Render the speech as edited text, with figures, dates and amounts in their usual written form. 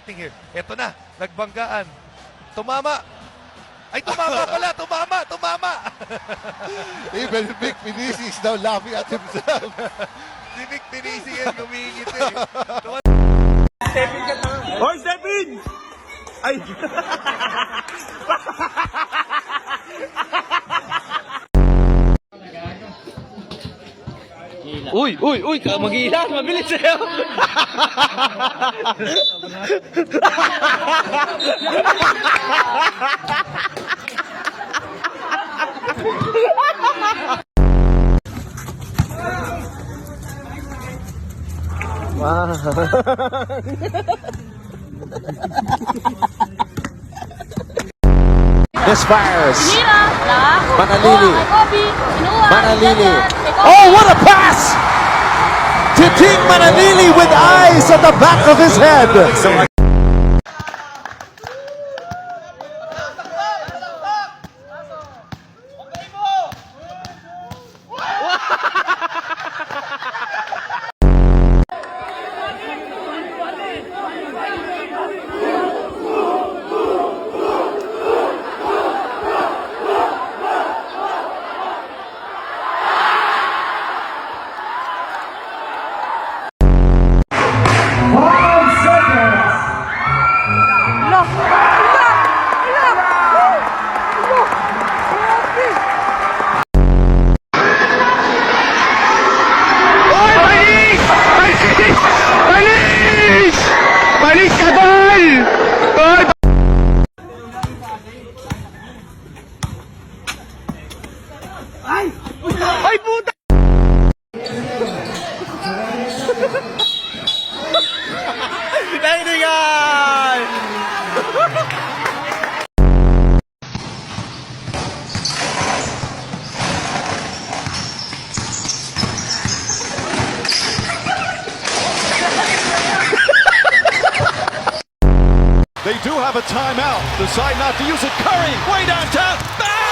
fighting here. Ito na, nagbanggaan. Tumama. Ay, tumama pala, tumama. Even Vic Vinicius is now laughing at himself. Si Vic Vinicius yan, kumingit eh. Hoy, Stepin! Ay! Uy, mag-iilan, mabilis sa'yo. Misfires. Manalili. Manalili. Oh, what a pass! Titing Manalili with eyes at the back of his head. Balik ka doon! Ay, puta! Nainigan! They do have a timeout. Decide not to use it. Curry way downtown. Bang!